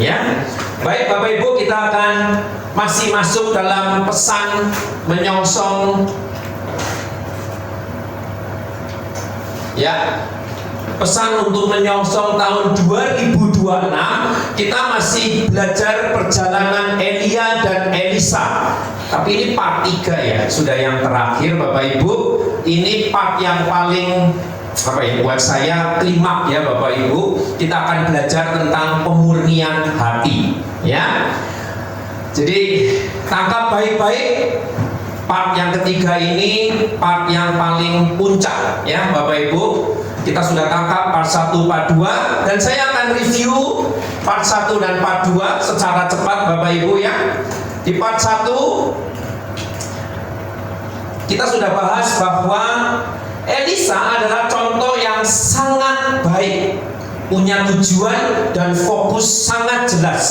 Ya, baik Bapak Ibu, kita akan masih masuk dalam pesan menyongsong. Ya, pesan untuk menyongsong tahun 2026. Kita masih belajar perjalanan Elia dan Elisa. Tapi ini part 3 ya, sudah yang terakhir Bapak Ibu. Ini part yang paling buat saya klimaks ya Bapak Ibu. Kita akan belajar tentang pemurnian hati ya. Jadi tangkap baik-baik, part yang ketiga ini part yang paling puncak ya Bapak Ibu. Kita sudah tangkap part 1, part 2, dan saya akan review part 1 dan part 2 secara cepat Bapak Ibu ya. Di part 1 kita sudah bahas bahwa Elisa adalah contoh yang sangat baik, punya tujuan dan fokus sangat jelas.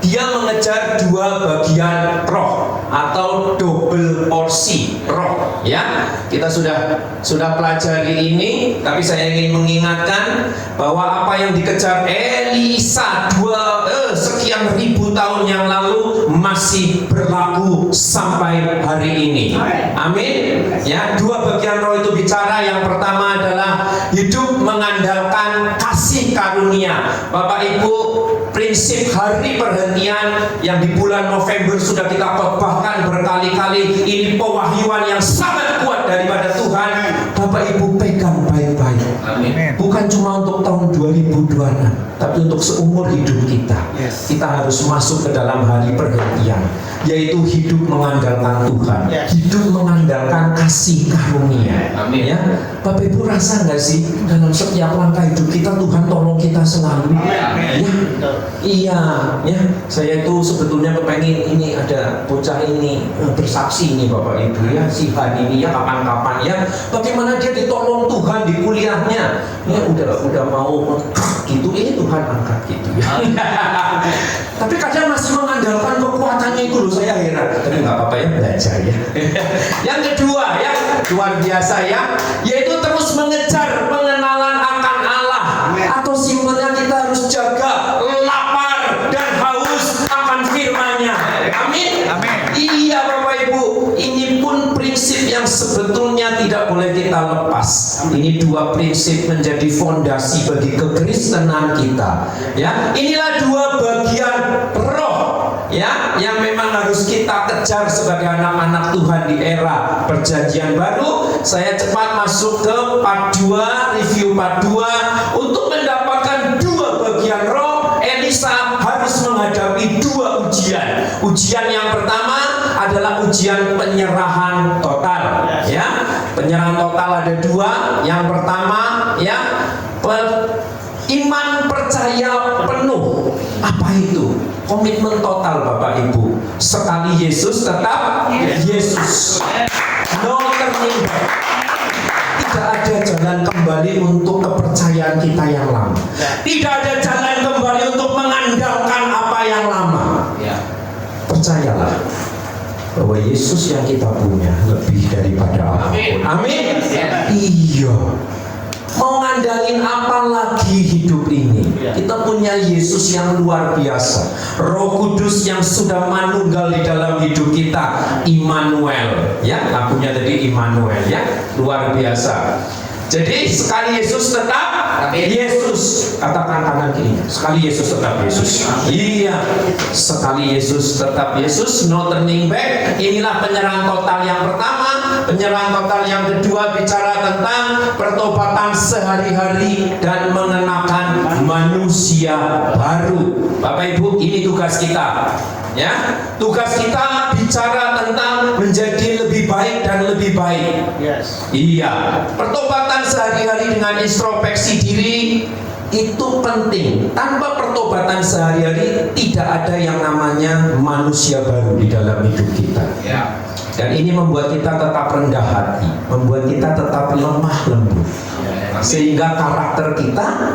Dia mengejar 2 bagian roh atau double porsi roh ya. Kita sudah pelajari ini, tapi saya ingin mengingatkan bahwa apa yang dikejar Elisa sekian ribu tahun yang lalu masih berlaku sampai hari ini. Amin. Ya, 2 bagian roh itu bicara, yang pertama adalah hidup mengandalkan kasih karunia. Bapak Ibu, prinsip hari perhentian yang di bulan November sudah kita khotbahkan berkali-kali, ini pewahyuan yang sangat kuat daripada Tuhan. Bapak Ibu pegang baik-baik. Amin. Bukan cuma untuk tahun 2026, tapi untuk seumur hidup kita. Kita harus masuk ke dalam hari perhentian, yaitu hidup mengandalkan Tuhan, hidup mengandalkan kasih karunia. Amin. Ya, Bapak Ibu rasa nggak sih dalam setiap langkah hidup kita Tuhan tolong kita selalu? Ya, iya, ya. Saya itu sebetulnya kepengen ini ada bocah ini bersaksi ini Bapak Ibu ya, si Han ini ya, kapan-kapan ya, bagaimana dia ditolong Tuhan di kuliahnya. Ya udah mau gitu, ini Tuhan angkat gitu ya. Tapi kadang masih mengandalkan kekuatannya itu loh, saya heran. Tapi nggak apa-apa ya, belajar ya. Yang kedua ya, luar biasa ya, yaitu terus mengejar pengenalan akan Allah. Atau simpelnya kita harus jaga lapar dan haus akan firman-Nya. Amin. Amin. Iya Bapak Ibu, ini pun prinsip yang sebetulnya tidak boleh kita lepas. Ini 2 prinsip menjadi fondasi bagi kekristenan kita. Ya, inilah 2 bagian roh ya yang memang harus kita kejar sebagai anak-anak Tuhan di era perjanjian baru. Saya cepat masuk ke part 2, review part 2. Untuk mendapatkan 2 bagian roh, Elisa harus menghadapi 2 ujian. Ujian yang pertama adalah ujian penyerahan total ya. Penyerahan total ada 2. Yang pertama ya, iman percaya penuh. Apa itu? Komitmen total Bapak Ibu. Sekali Yesus tetap Yesus. No turning back. Tidak ada jalan kembali untuk kepercayaan kita yang lama. Tidak ada jalan kembali untuk mengandalkan apa yang lama. Percayalah bahwa Yesus yang kita punya lebih daripada apapun. Amin. Iya. Mau ngandalin apa lagi hidup ini? Kita punya Yesus yang luar biasa, Roh Kudus yang sudah manunggal di dalam hidup kita, Immanuel. Ya, lagunya tadi Immanuel ya, luar biasa. Jadi sekali Yesus tetap Yesus. Katakan kanan kiri, sekali Yesus tetap Yesus. Iya, sekali Yesus tetap Yesus, no turning back. Inilah penyerahan total yang pertama. Penyerahan total yang kedua bicara tentang pertobatan sehari-hari dan mengenakan manusia baru. Bapak Ibu, ini tugas kita. Ya, tugas kita bicara tentang menjadi lebih baik dan lebih baik. Iya, pertobatan sehari-hari dengan introspeksi diri itu penting. Tanpa pertobatan sehari-hari tidak ada yang namanya manusia baru di dalam hidup kita. Dan ini membuat kita tetap rendah hati, membuat kita tetap lemah lembut, sehingga karakter kita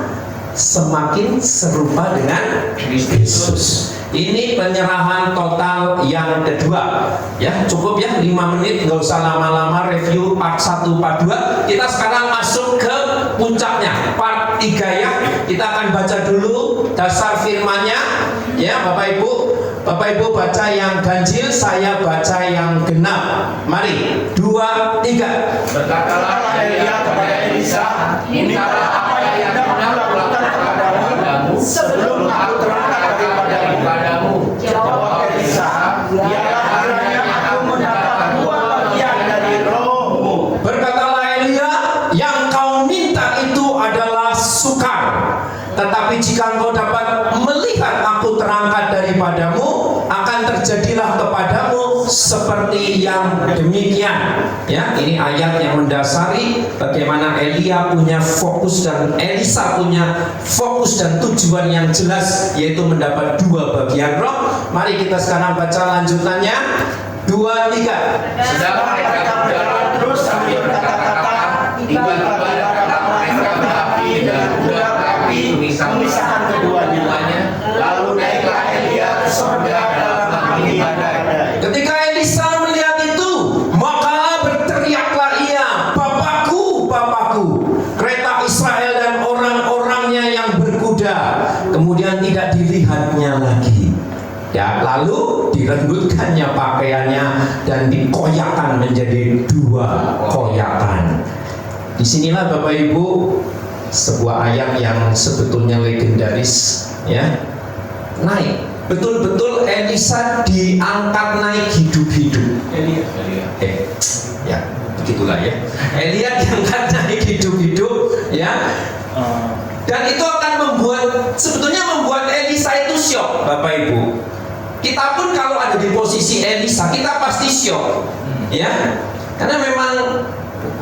semakin serupa dengan Yesus. Ini penyerahan total yang kedua. Ya, cukup ya 5 menit, nggak usah lama-lama review part 1, part 2. Kita sekarang masuk ke puncaknya, part 3 ya. Kita akan baca dulu dasar firman-Nya. Ya, Bapak Ibu baca yang ganjil, saya baca yang genap. Mari, 2, 3. Berkatalah Elia kepada Elisa, mintalah apa yang hendak kulakukan kepadamu sebelum aku terangkat daripadamu. Jawab Elisa, biarlah kiranya aku mendapat 2 bagian dari rohmu. Berkatalah Elia, yang kau minta itu adalah sukar. Tetapi jika engkau dapat melihat aku terangkat daripadamu, akan terjadilah kepadamu seperti yang demikian. Ya, ini ayat yang mendasari bagaimana Elia punya fokus dan Elisa punya fokus dan tujuan yang jelas, yaitu mendapat 2 bagian roh. Mari kita sekarang baca lanjutannya. 2, 3. Sedang mereka berjalan terus sambil berkata-kata, tiba-tiba datang mereka berapi dan budak api memisahkan keduanya. Lalu naiklah Elia ke surga dalam angin badai. Ketika Elisa melihat itu, maka berteriaklah ia, Bapakku, Bapakku, kereta Israel dan orang-orangnya yang berkuda. Kemudian tidak dilihatnya lagi. Ya, lalu direnggutkannya pakaiannya dan dikoyakkan menjadi 2 koyakan. Disinilah Bapak Ibu sebuah ayat yang sebetulnya legendaris, ya. Naik, betul-betul Elisa diangkat naik hidup-hidup. Ya, begitulah ya. Elia diangkat naik hidup-hidup, ya. Dan itu akan sebetulnya membuat Elisa itu syok, Bapak Ibu. Kita pun kalau ada di posisi Elisa, kita pasti syok, ya. Karena memang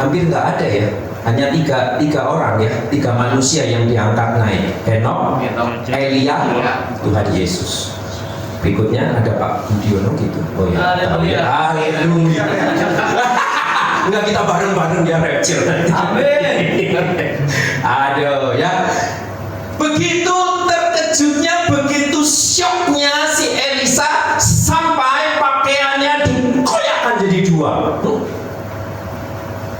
hampir nggak ada ya, hanya tiga orang ya, 3 manusia yang diangkat naik. Henok, Elia, Tuhan Yesus. Berikutnya ada Pak Budiono gitu. Oh ya, haleluya. Enggak, kita bareng-bareng dia rapture. Amin. Aduh ya. Begitu terkejutnya, begitu syoknya si Elisa sampai pakaiannya dikoyakkan jadi 2.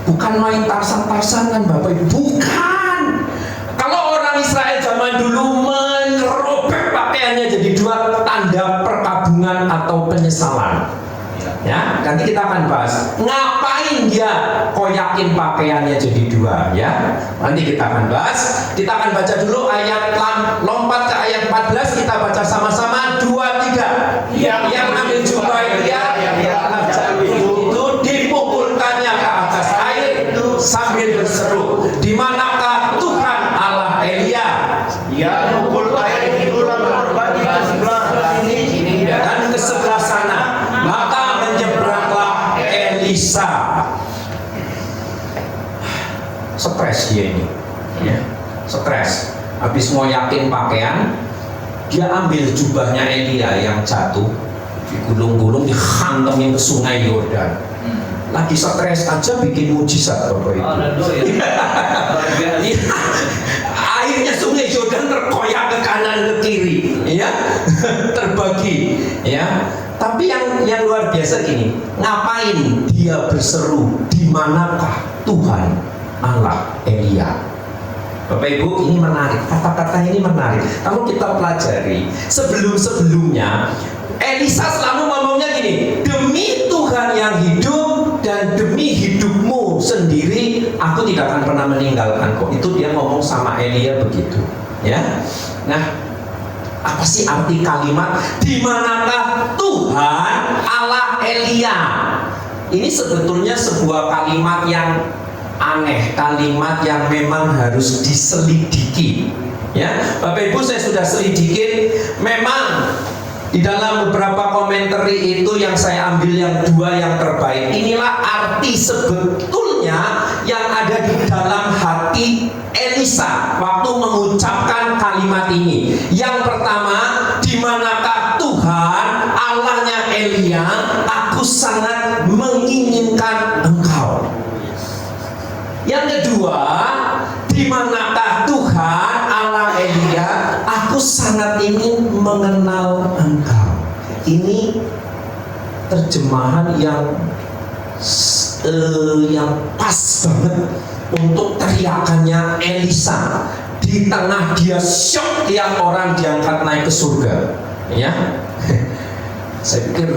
Bukan main tarsan-tarsanan Bapak Ibu, bukan. Kalau orang Israel zaman dulu merobek pakaiannya jadi 2, tanda perkabungan atau penyesalan. Ya, nanti kita akan bahas ngapain dia koyakin pakaiannya jadi 2, ya. Nanti kita akan bahas. Kita akan baca dulu ayat, lompat ke ayat 14, kita baca sama-sama. 2, 3. Yang ambil jubah Elia, itu dipukulkannya ke atas air sambil berseru, di manakah Tuhan Allah Elia? Ia memukul air itu lalu berbagi ke sebelah sini dan ke sebelah sana. Maka menyeberanglah Elisa. Stres dia ini, ya. Stres. Habis mau yakin pakaian, dia ambil jubahnya Elia yang jatuh, digulung-gulung, dihantamin ke sungai Yordan. Lagi stres aja bikin mujizat Bapak Ibu. Akhirnya sungai Yordan terkoyak ke kanan ke kiri, ya. Terbagi, ya. Tapi yang luar biasa gini, ngapain dia berseru, di manakah Tuhan Allah Elia? Bapak Ibu, ini menarik, kata-kata ini menarik. Kalau kita pelajari sebelum-sebelumnya, Elisa selalu ngomongnya gini, demi Tuhan yang hidup dan demi hidupmu sendiri, aku tidak akan pernah meninggalkan kau. Itu dia ngomong sama Elia begitu, ya. Nah, apa sih arti kalimat di manakah Tuhan Allah Elia? Ini sebetulnya sebuah kalimat yang aneh, kalimat yang memang harus diselidiki, ya. Bapak Ibu, saya sudah selidikin. Memang di dalam beberapa komentari itu yang saya ambil yang 2 yang terbaik. Inilah arti sebetulnya yang ada di dalam hati Elisa waktu mengucapkan kalimat ini. Yang pertama, di manakah Tuhan Allahnya Elia? Aku sangat menginginkan engkau. Yang kedua, di manakah Tuhan Allah Elia? Aku sangat ingin mengenal engkau. Ini terjemahan yang pas banget untuk teriakannya Elisa di tengah dia syok tiap orang diangkat naik ke surga. Ya, saya pikir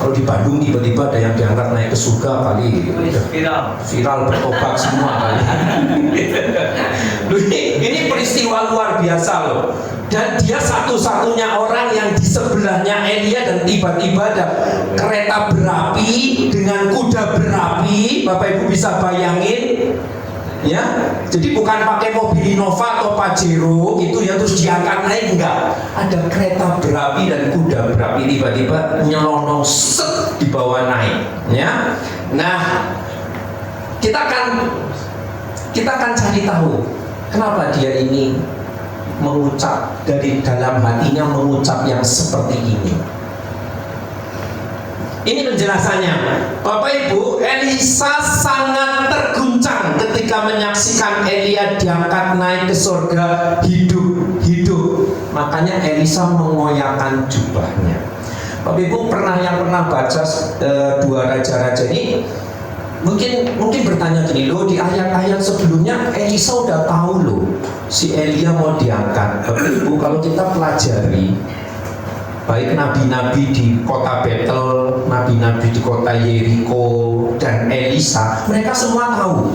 kalau di Bandung tiba-tiba ada yang diangkat naik ke surga kali viral bertobat semua kali. Loh, ini peristiwa luar biasa loh. Dan dia satu-satunya orang yang di sebelahnya Elia, dan tiba-tiba ada kereta berapi dengan kuda berapi. Bapak Ibu bisa bayangin, ya? Jadi bukan pakai mobil Innova atau Pajero gitu ya terus diangkat naik, enggak. Ada kereta berapi dan kuda berapi tiba-tiba nyelonong set di bawah naik, ya. Nah, kita akan cari tahu kenapa dia ini mengucap dari dalam hatinya, mengucap yang seperti ini. Ini penjelasannya. Bapak Ibu, Elisa sangat terguncang ketika menyaksikan Elia diangkat naik ke surga hidup-hidup. Makanya Elisa mengoyakkan jubahnya. Bapak Ibu yang pernah baca dua raja-raja ini, mungkin bertanya gini, loh di ayat-ayat sebelumnya Elisa udah tahu loh si Elia mau diangkat. Bapak Ibu, kalau kita pelajari baik nabi-nabi di kota Betel, nabi-nabi di kota Yeriko, dan Elisa, mereka semua tahu.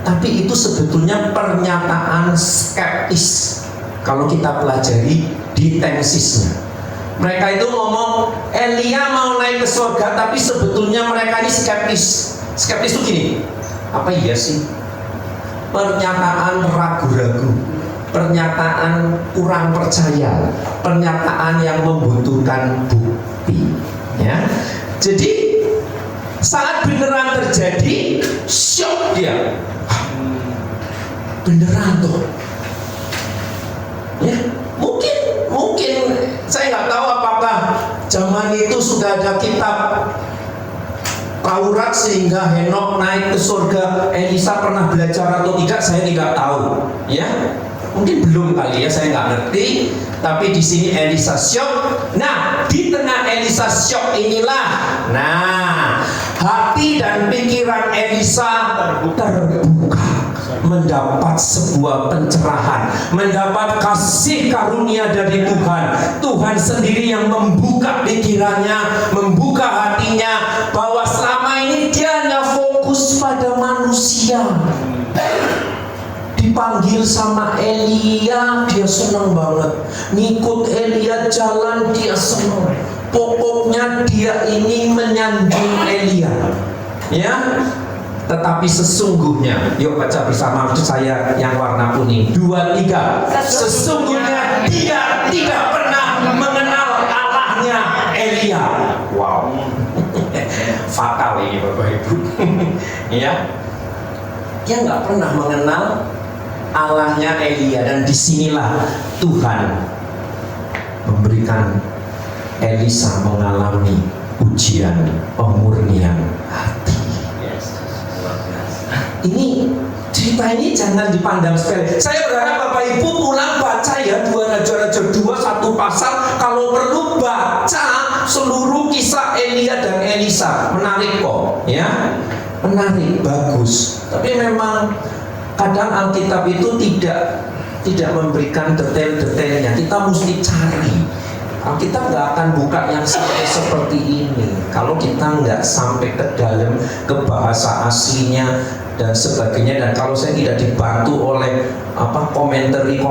Tapi itu sebetulnya pernyataan skeptis kalau kita pelajari di tensisnya. Mereka itu ngomong Elia mau naik ke surga, tapi sebetulnya mereka ini skeptis. Skeptis itu gini, apa iya sih? Pernyataan ragu-ragu, pernyataan kurang percaya, pernyataan yang membutuhkan bukti, ya. Jadi saat beneran terjadi, shock dia. Beneran tuh, ya. Mungkin saya nggak tahu apakah zaman itu sudah ada kitab Taurat sehingga Henok naik ke surga, Elisa pernah belajar atau tidak, saya tidak tahu, ya. Mungkin belum kali ya, saya nggak ngerti. Tapi di sini Elisa syok. Nah, di tengah Elisa syok inilah, nah, hati dan pikiran Elisa terbuka, mendapat sebuah pencerahan, mendapat kasih karunia dari Tuhan. Tuhan sendiri yang membuka pikirannya, membuka hatinya, bahwa selama ini dia hanya fokus pada manusia. Dipanggil sama Elia, dia senang banget. Ngikut Elia jalan, dia senang. Pokoknya dia ini menyanjung Elia, ya. Tetapi sesungguhnya, yuk baca bersama saya yang warna kuning. 2, 3. Sesungguhnya dia tidak pernah mengenal Allahnya Elia. Wow. Fatal ini Bapak Ibu. Ya. Dia nggak pernah mengenal Allahnya Elia, dan disinilah Tuhan memberikan Elisa mengalami ujian pemurnian hati. Ini cerita ini jangan dipandang sepele. Saya berharap Bapak Ibu pulang baca ya 2 Raja-Raja 2 1 pasal, kalau perlu baca seluruh kisah Elia dan Elisa. Menarik kok, ya. Menarik, bagus. Tapi memang kadang Alkitab itu tidak memberikan detail-detailnya. Kita mesti cari. Alkitab nggak akan buka yang sampai seperti ini kalau kita nggak sampai ke dalam, ke bahasa aslinya dan sebagainya. Dan kalau saya tidak dibantu oleh komentari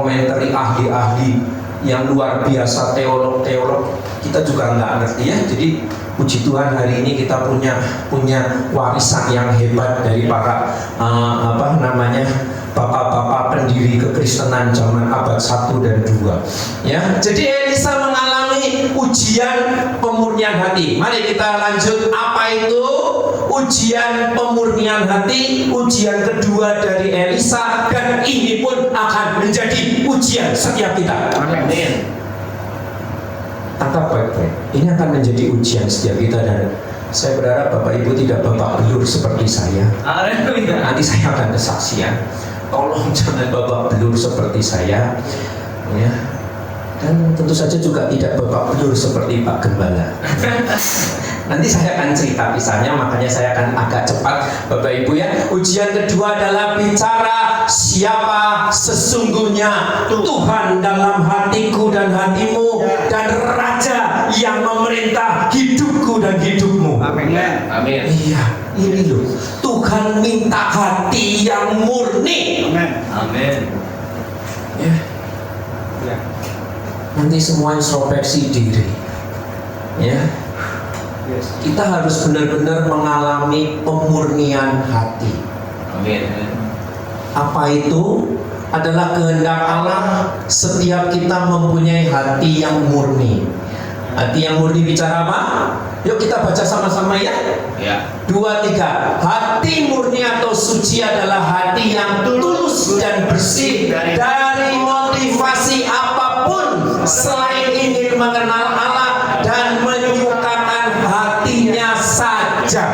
ahli-ahli yang luar biasa, teolog, kita juga nggak ngerti ya. Jadi puji Tuhan hari ini kita punya warisan yang hebat dari para bapak-bapak pendiri kekristenan zaman abad 1 dan 2. Ya, jadi Elisa mengalami ujian pemurnian hati. Mari kita lanjut. Apa itu ujian pemurnian hati? Ujian kedua dari Elisa, dan ini pun akan menjadi ujian setiap kita. Amin. Tangkap baik-baik. Ini akan menjadi ujian setiap kita, dan saya berharap Bapak Ibu tidak babak belur seperti saya. Nanti saya akan kesaksian. Tolong jangan babak belur seperti saya, ya. Dan tentu saja juga tidak babak belur seperti Pak Gembala. Nanti saya akan cerita kisahnya, makanya saya akan agak cepat Bapak Ibu ya. Ujian kedua adalah bicara siapa sesungguhnya Tuhan dalam hatiku dan hatimu, dan saja yang memerintah hidupku dan hidupmu. Amin. Amin. Iya, ini loh. Tuhan minta hati yang murni. Amin. Amin. Ya. Ya. Nanti semua introspeksi diri. Ya. Yes. Kita harus benar-benar mengalami pemurnian hati. Amin. Apa itu? Adalah kehendak Allah setiap kita mempunyai hati yang murni. Hati yang murni bicara apa? Yuk kita baca sama-sama ya. Ya. 2, 3. Hati murni atau suci adalah hati yang tulus dan bersih dari motivasi apapun selain ingin mengenal Allah dan menyukakan hatinya saja.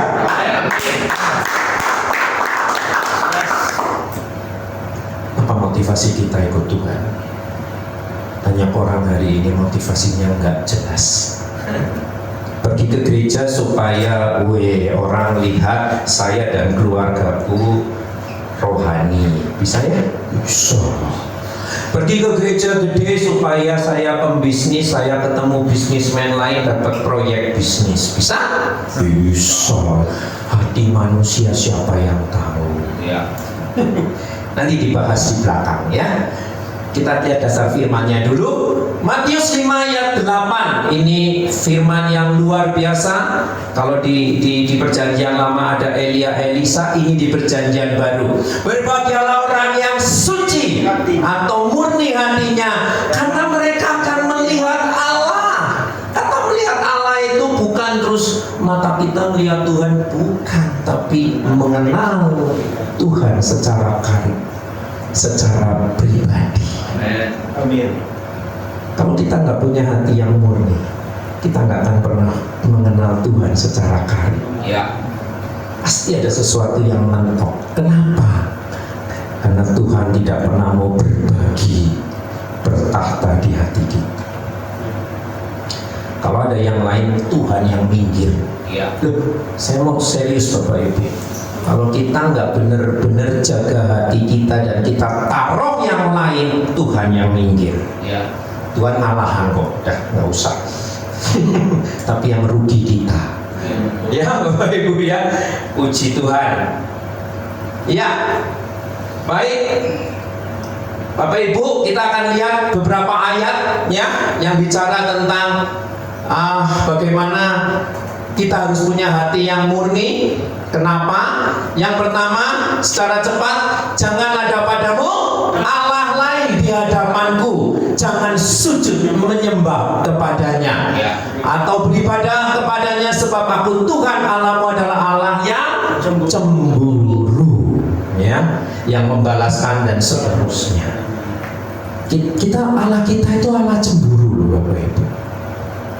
Apa motivasi kita ikut Tuhan? Banyak orang hari ini motivasinya nggak jelas. Pergi ke gereja supaya orang lihat saya dan keluargaku rohani. Bisa ya? Bisa. Pergi ke gereja gede supaya saya pembisnis, saya ketemu bisnismen lain dapat proyek bisnis. Bisa? Bisa. Hati manusia siapa yang tahu? Ya. Nanti dibahas di belakang ya. Kita lihat dasar firmannya dulu. Matius 5 ayat 8. Ini firman yang luar biasa. Kalau di perjanjian lama ada Elia Elisa, ini di perjanjian baru. Berbahagialah orang yang suci atau murni hatinya, karena mereka akan melihat Allah. Kata melihat Allah itu bukan terus mata kita melihat Tuhan, bukan, tapi mengenal Tuhan secara karib, secara pribadi. Amin. Amin. Kalau kita nggak punya hati yang murni, kita nggak akan pernah mengenal Tuhan secara karib. Ya. Pasti ada sesuatu yang mentok. Kenapa? Karena Tuhan tidak pernah mau berbagi, bertahta di hati kita. Kalau ada yang lain, Tuhan yang minggir. Ya. Loh, saya mau serius Bapak Ibu. Kalau kita nggak benar-benar jaga hati kita dan kita taruh yang lain, Tuhan yang minggir. Ya. Tuhan ngalahan kok, dah nggak usah. Tapi yang rugi kita. Ya Bapak Ibu ya, puji Tuhan. Ya, baik. Bapak Ibu, kita akan lihat beberapa ayat ya yang bicara tentang bagaimana kita harus punya hati yang murni. Kenapa? Yang pertama, secara cepat, jangan ada padamu Allah lain di hadapanku. Jangan sujud menyembah kepadanya atau beribadah kepadanya, sebab aku Tuhan Allahmu adalah Allah yang cemburu, ya, yang membalaskan dan seterusnya. Allah kita itu Allah cemburu loh Bapak Ibu.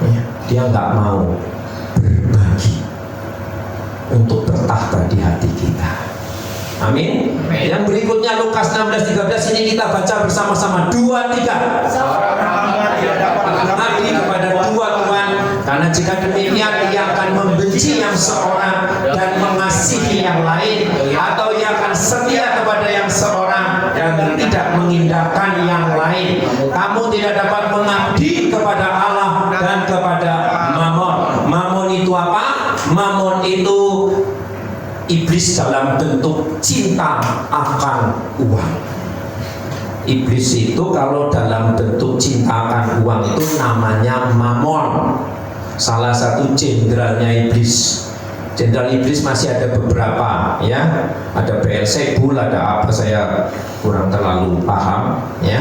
Ya, dia nggak mau berbagi untuk bertahta di hati kita. Amin. Yang berikutnya Lukas 16:13, ini kita baca bersama-sama. 2, 3. Seorang hamba tidak dapat Mengabdi kepada dua Tuhan, karena jika demikian ia akan membenci yang seorang dan mengasihi yang lain, atau ia akan setia kepada yang seorang dan tidak mengindahkan yang lain. Kamu tidak dapat mengabdi kepada Allah dan kepada Mamon. Mamon itu apa? Mamon itu iblis dalam bentuk cinta akan uang. Iblis itu kalau dalam bentuk cinta akan uang itu namanya Mamon. Salah satu jenderalnya iblis. Jenderal iblis masih ada beberapa ya. Ada Beelzebul, ada apa saya kurang terlalu paham ya.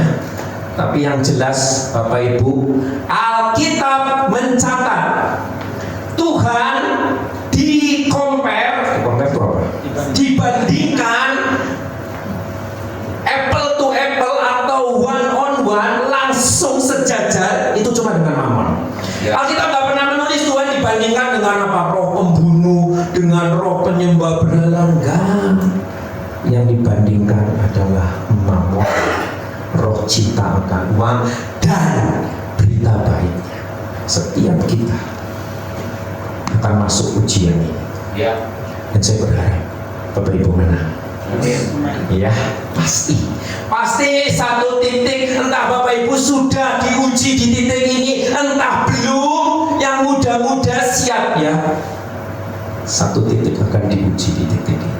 Tapi yang jelas Bapak Ibu, Alkitab mencatat Tuhan dibandingkan apple to apple atau one on one langsung sejajar itu cuma dengan Mamon. Alkitab nggak pernah menulis Tuhan dibandingkan dengan apa, roh pembunuh, dengan roh penyembah berhala. Enggak. Yang dibandingkan adalah Mamon, roh cinta akan uang. Dan berita baiknya, setiap kita akan masuk ujian ini. Ya. Dan saya berharap Bapak Ibu menang. Ya, pasti satu titik, entah Bapak Ibu sudah diuji di titik ini, entah belum, yang muda-muda siap ya. Satu titik akan diuji di titik ini.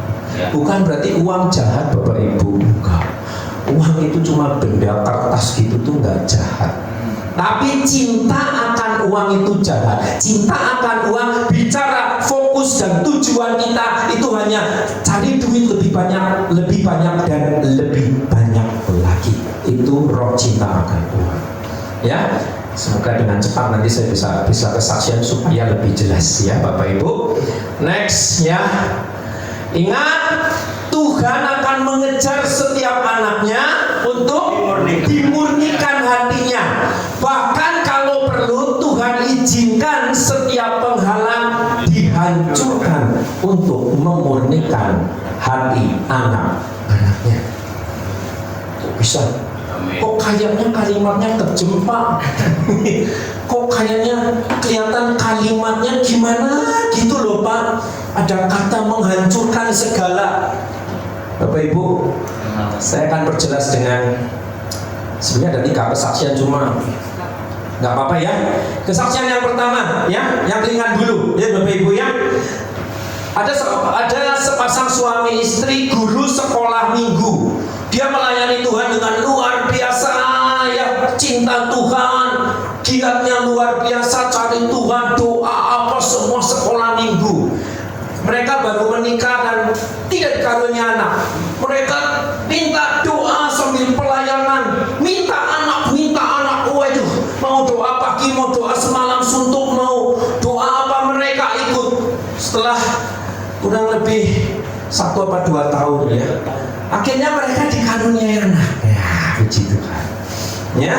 Bukan berarti uang jahat Bapak Ibu, enggak. Uang itu cuma benda kertas gitu tuh enggak jahat. Tapi cinta akan uang itu jahat. Cinta akan uang, bicara fokus dan tujuan kita itu hanya cari duit lebih banyak dan lebih banyak lagi. Itu roh cinta akan uang. Ya, semoga dengan cepat nanti saya bisa kesaksian supaya lebih jelas ya Bapak Ibu. Next ya. Ingat, Tuhan akan mengejar setiap anaknya untuk dimurnikan hatinya. Bahkan kalau perlu Tuhan izinkan setiap penghalang dihancurkan untuk memurnikan hati anak-anaknya. Kok bisa? Kok kayaknya kalimatnya kejam Pak? Kok kayaknya kelihatan kalimatnya gimana gitu loh Pak? Ada kata menghancurkan segala. Bapak Ibu, saya akan perjelas dengan sebenarnya ada 3 kesaksian cuma nggak apa-apa ya. Kesaksian yang pertama ya, yang ringan dulu ya Bapak Ibu ya. Ada sepasang suami istri guru sekolah minggu. Dia melayani Tuhan dengan luar biasa ya, cinta Tuhan, giatnya luar biasa, cari Tuhan, doa apa semua sekolah minggu. Mereka baru menikah dan tidak dikaruniai anak. Mereka minta doa sambil pelayanan, minta anak. Waduh, mau doa pagi, mau doa semalam suntuk, mau doa apa, mereka ikut. Setelah kurang lebih 1 atau 2 tahun ya, akhirnya mereka dikaruniai anak. Ya, puji Tuhan. Ya,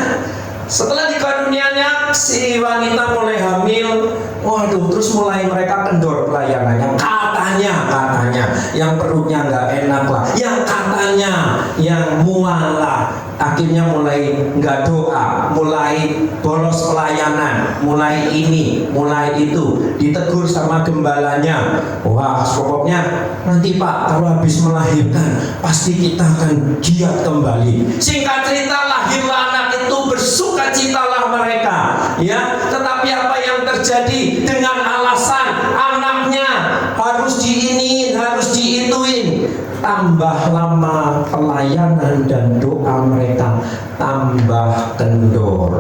setelah dikaruniainya si wanita mulai hamil. Waduh, terus mulai mereka kendor pelayanannya. Katanya yang perutnya nggak enak lah, yang katanya yang mual lah. Akhirnya mulai nggak doa, mulai bolos pelayanan, mulai ini, mulai itu, ditegur sama gembalanya. Wah, pokoknya nanti Pak kalau habis melahirkan pasti kita akan giat kembali. Singkat cerita, lahirlah anak itu, bersukacitalah mereka. Ya, tetapi apa yang terjadi dengan alasan anaknya harus diinin, harus diituin. Tambah lama pelayanan dan doa mereka tambah kendor,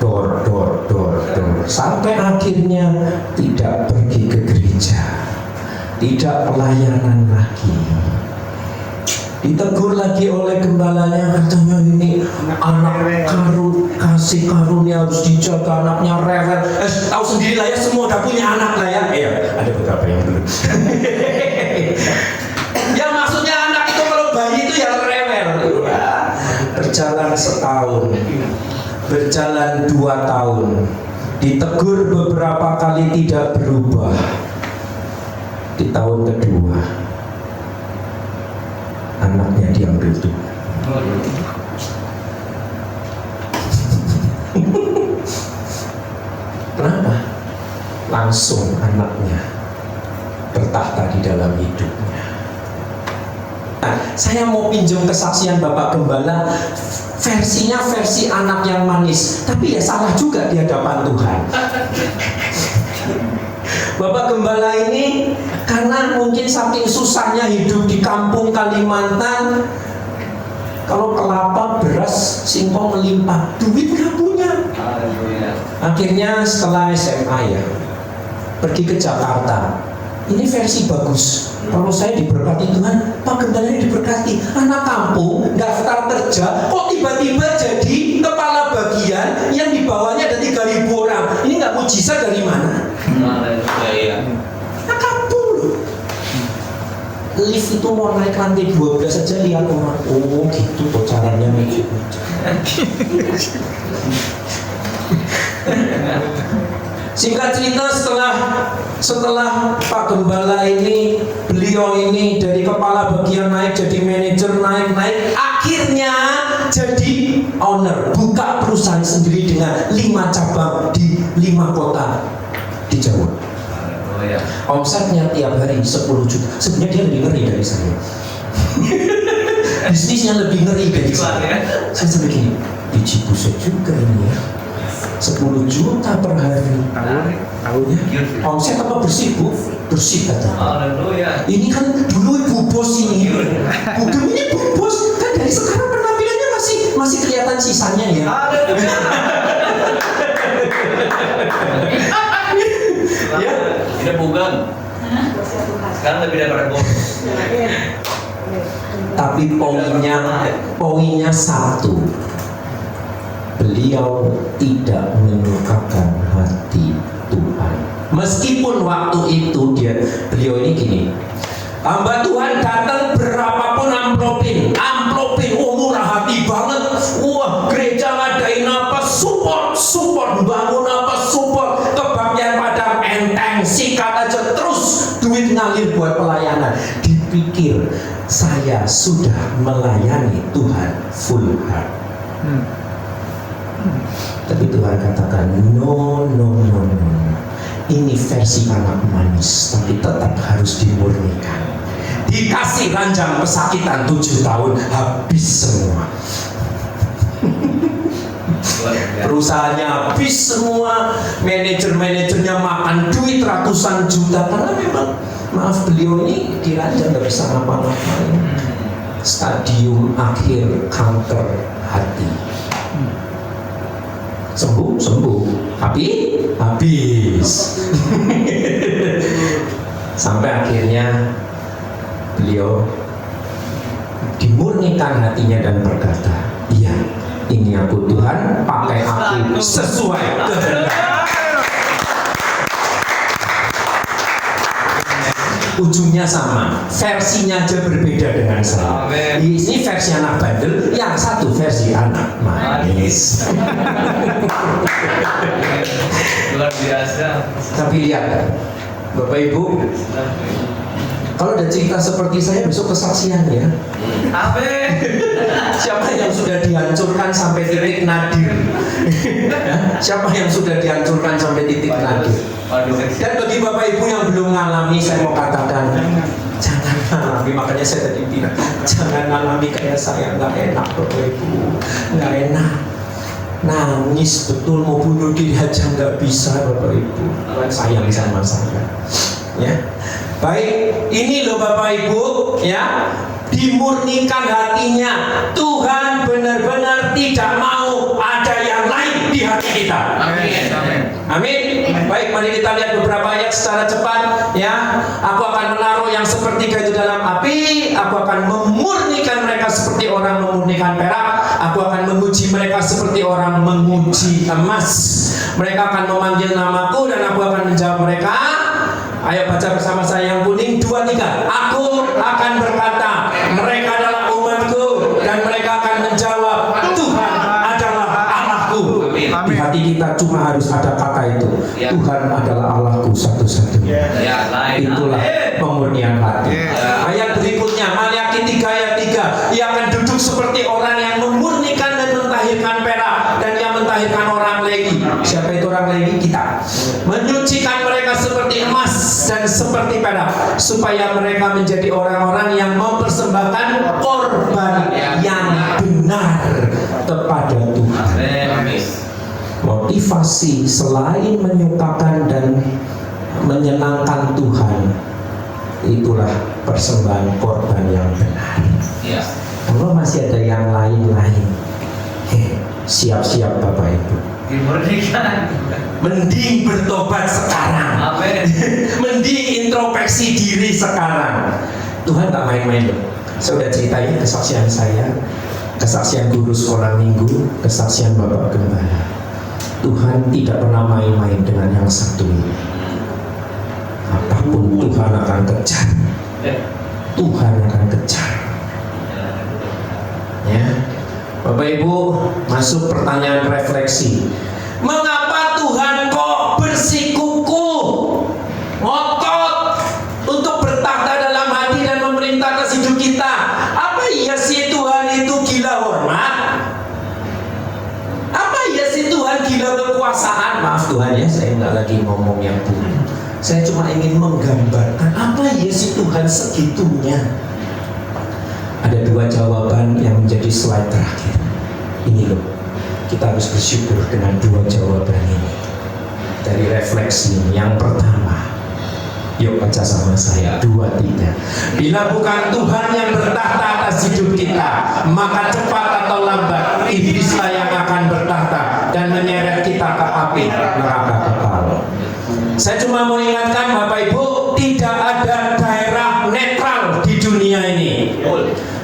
dor, sampai akhirnya tidak pergi ke gereja, tidak pelayanan lagi. Ditegur lagi oleh gembalanya, katanya ini anak kasih karunia harus dijaga, anaknya rewel. Tahu sendiri lah ya, semua udah punya anak lah ya. Ada beberapa yang belum. Ya maksudnya anak itu kalau bayi itu ya rewel. Berjalan setahun, berjalan 2 tahun, ditegur beberapa kali tidak berubah. Di tahun kedua, anaknya diambil Tuhan. Kenapa? Langsung anaknya bertahta di dalam hidupnya. Nah, saya mau pinjam kesaksian Bapak Gembala, versinya versi anak yang manis, tapi ya salah juga di hadapan Tuhan. Bapak Gembala ini karena mungkin saking susahnya hidup di kampung Kalimantan, kalau kelapa, beras, singkong melimpah, duit nggak punya. Akhirnya setelah SMA ya, pergi ke Jakarta. Ini versi bagus. Kalau saya diberkati Tuhan, Pak Gembala ini diberkati. Anak kampung, daftar kerja, kok tiba-tiba jadi kepala bagian yang di bawahnya ada 3.000 orang. Ini nggak mujizat dari mana? Anak kampung loh. Lift itu mau naik lantai 12 saja lihat orang. Oh gitu kok caranya mikir. Singkat cerita, setelah Pak Gembala ini, beliau ini dari kepala bagian naik jadi manajer, naik, akhirnya jadi owner, buka perusahaan sendiri dengan 5 cabang di 5 kota di Jawa. ya. Omsetnya tiap hari 10 juta. Sebenarnya dia lebih ngeri dari saya. Bisnisnya lebih ngeri dari saya. Saya sampai gini, biji buset juga ini ya. 10 juta per hari. Tahun Ya. Omset apa bersih bu? Bersih katanya. Haleluya. Ini kan dulu ibu bos ini. Bukan ini bu bos. Kan dari sekarang penampilannya masih kelihatan sisanya ya. Haleluya. Ya. Tidak bukan. Sekarang lebih daripada bos. Tapi poinnya satu. Beliau tidak menyukakan hati Tuhan. Meskipun waktu itu beliau ini gini, hamba Tuhan datang berapapun amplopin, murah hati banget. Wah, gereja ngadain apa, support, bangun apa, support, kebaktian padang enteng, sikat aja terus, duit ngalir buat pelayanan. Dipikir saya sudah melayani Tuhan full heart. Tapi Tuhan katakan no. Ini versi anak manis, tapi tetap harus dimurnikan. Dikasih ranjang pesakitan 7 tahun, habis semua. Perusahaannya habis semua, manajernya makan duit ratusan juta karena memang maaf beliau ini diranjang nggak bisa ngapa-ngapain. Stadium akhir kanker hati. Sembuh, tapi habis. Sampai akhirnya beliau dimurnikan hatinya dan berkata, iya, ini aku Tuhan, pakai aku sesuai kehendak. Ujungnya sama, versinya aja berbeda dengan saya. Amen. Ini versi anak bandel, yang satu versi anak manis. Luar biasa. Tapi lihat, Bapak Ibu, kalau ada cerita seperti saya besok kesaksian ya. Amin. Siapa yang sudah dihancurkan sampai titik nadir? Siapa yang sudah dihancurkan sampai titik nadir? Dan bagi Bapak Ibu yang belum ngalami, saya mau katakan, jangan ngalami. Makanya saya tadi bilang, jangan ngalami kayak saya. Nggak enak Bapak Ibu, nggak enak. Nangis betul, mau bunuh diri aja nggak bisa Bapak Ibu. Tuhan sayang sama saya. Ya, baik. Ini loh Bapak Ibu, ya. Dimurnikan hatinya. Tuhan benar-benar tidak mau ada yang lain di hati kita. Amin. Baik, mari kita lihat beberapa ayat secara cepat ya. Aku akan menaruh yang sepertiga itu dalam api. Aku akan memurnikan mereka seperti orang memurnikan perak. Aku akan memuji mereka seperti orang menguji emas. Mereka akan memanggil namaku dan aku akan menjawab mereka. Ayo baca bersama saya yang kuning 2, 3. Aku akan berkata, mereka adalah umatku, dan mereka akan menjawab, Tuhan adalah Allahku. Di hati kita cuma harus ada kata itu. Tuhan adalah Allahku satu-satunya. Itulah pemurnian hati. Ayat berikutnya, Maliaki 3 ayat 3. Ia akan duduk seperti orang yang memurnikan dan mentahirkan perak, dan yang mentahirkan orang Lewi. Siapa itu orang Lewi? Kita. Menyucikan mereka seperti emas dan seperti perak, supaya mereka menjadi orang-orang yang mempersembahkan korban yang benar kepada Tuhan. Motivasi selain menyukakan dan menyenangkan Tuhan, itulah persembahan korban yang benar. Kalau masih ada yang lain-lain, siap-siap Bapak Ibu. Dimurnikan. Mending bertobat sekarang. Amin. Mending introspeksi diri sekarang. Tuhan tak main-main loh. Saya udah ceritain kesaksian saya, kesaksian guru sekolah minggu, kesaksian Bapak Gembala. Tuhan tidak pernah main-main dengan yang satu ini. Apapun Tuhan akan kejar. Tuhan akan kejar. Ya, Bapak Ibu, masuk pertanyaan refleksi. Mengapa Tuhan kok bersikuku, ngotot untuk bertakhta dalam hati dan memerintah atas hidup kita? Apa iya sih Tuhan itu gila hormat? Apa iya sih Tuhan gila kekuasaan? Maaf Tuhan ya, saya nggak lagi ngomong yang buruk. Saya cuma ingin menggambarkan apa ya si Tuhan segitunya. Ada 2 jawaban yang menjadi slide terakhir. Ini loh, kita harus bersyukur dengan 2 jawaban ini. Dari refleksi ini, yang pertama, yuk baca sama saya, 2, 3. Bila bukan Tuhan yang bertahta atas hidup kita, maka cepat atau lambat iblislah yang akan bertahta dan menyeret kita ke api neraka kekal. Saya cuma mau ingatkan Bapak Ibu, tidak ada daerah netral di dunia ini.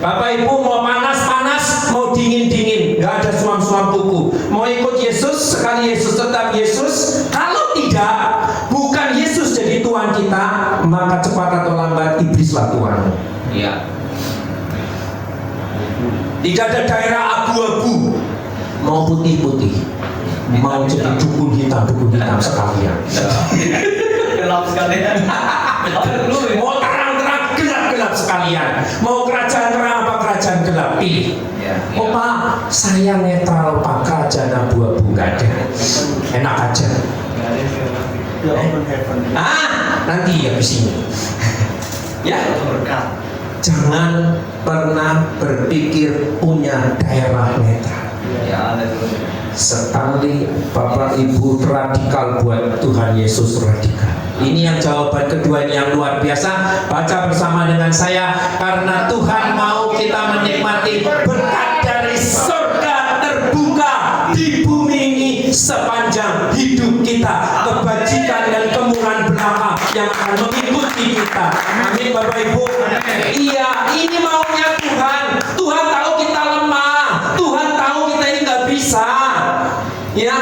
Bapak Ibu mau panas-panas, mau dingin-dingin, nggak ada suam-suam kuku. Mau ikut Yesus, sekali Yesus tetap Yesus. Kalau tidak, bukan Yesus jadi Tuhan kita, maka cepat atau lambat iblislah Tuhan. Iya. Tidak ada daerah abu-abu, mau putih-putih, mau jadi dukun hitam sekalian. Gelap sekalian. Mau terang-terang, gelap-gelap sekalian. Mau kerajaan terang apa kerajaan gelap, pilih. Oh Pak, saya netral Pak, kerajaan abu-abu nggak ada. Enak aja. Nanti habis ini. Ya. Jangan pernah berpikir punya daerah netral. Sekali Bapak Ibu radikal buat Tuhan Yesus radikal. Ini yang jawaban kedua, ini yang luar biasa. Baca bersama dengan saya. Karena Tuhan mau kita menikmati berkat dari surga terbuka di bumi ini sepanjang hidup kita. Kebajikan dan kemurahan belaka yang akan mengikuti kita. Amin Bapak Ibu. Iya, ini maunya Tuhan. Tuhan tahu kita lemah. Tuhan tahu kita ini nggak bisa. Ya,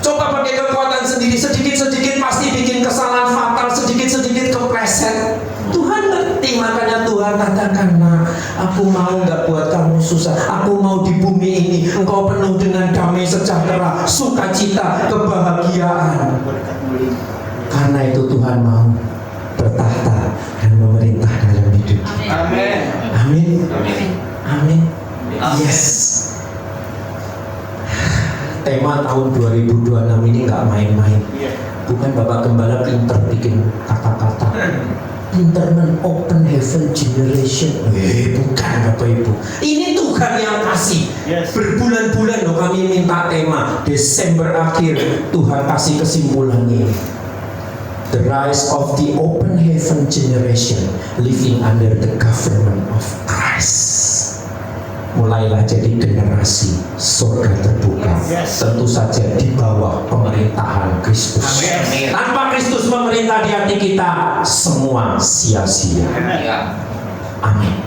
coba pakai kekuatan sendiri, sedikit-sedikit pasti bikin kesalahan fatal, sedikit-sedikit kepleset. Tuhan ngerti, makanya Tuhan katakan, nah, aku mau nggak buat kamu susah, aku mau di bumi ini engkau penuh dengan damai sejahtera, sukacita, kebahagiaan. Karena itu Tuhan mau bertahta dan memerintah dalam hidup kita. Amin. Amin. Amin. Amin. Yes. Tema tahun 2026 ini nggak main-main. Bukan Bapak Gembala pinter bikin kata-kata, pinter men-open heaven generation. Bukan Bapak Ibu. Ini Tuhan yang kasih. Berbulan-bulan loh kami minta tema. Desember akhir Tuhan kasih kesimpulan ini. The rise of the open heaven generation living under the government of Christ. Mulailah jadi generasi surga terbuka. Tentu saja di bawah pemerintahan Kristus. Tanpa Kristus memerintah di hati kita, semua sia-sia. Amin.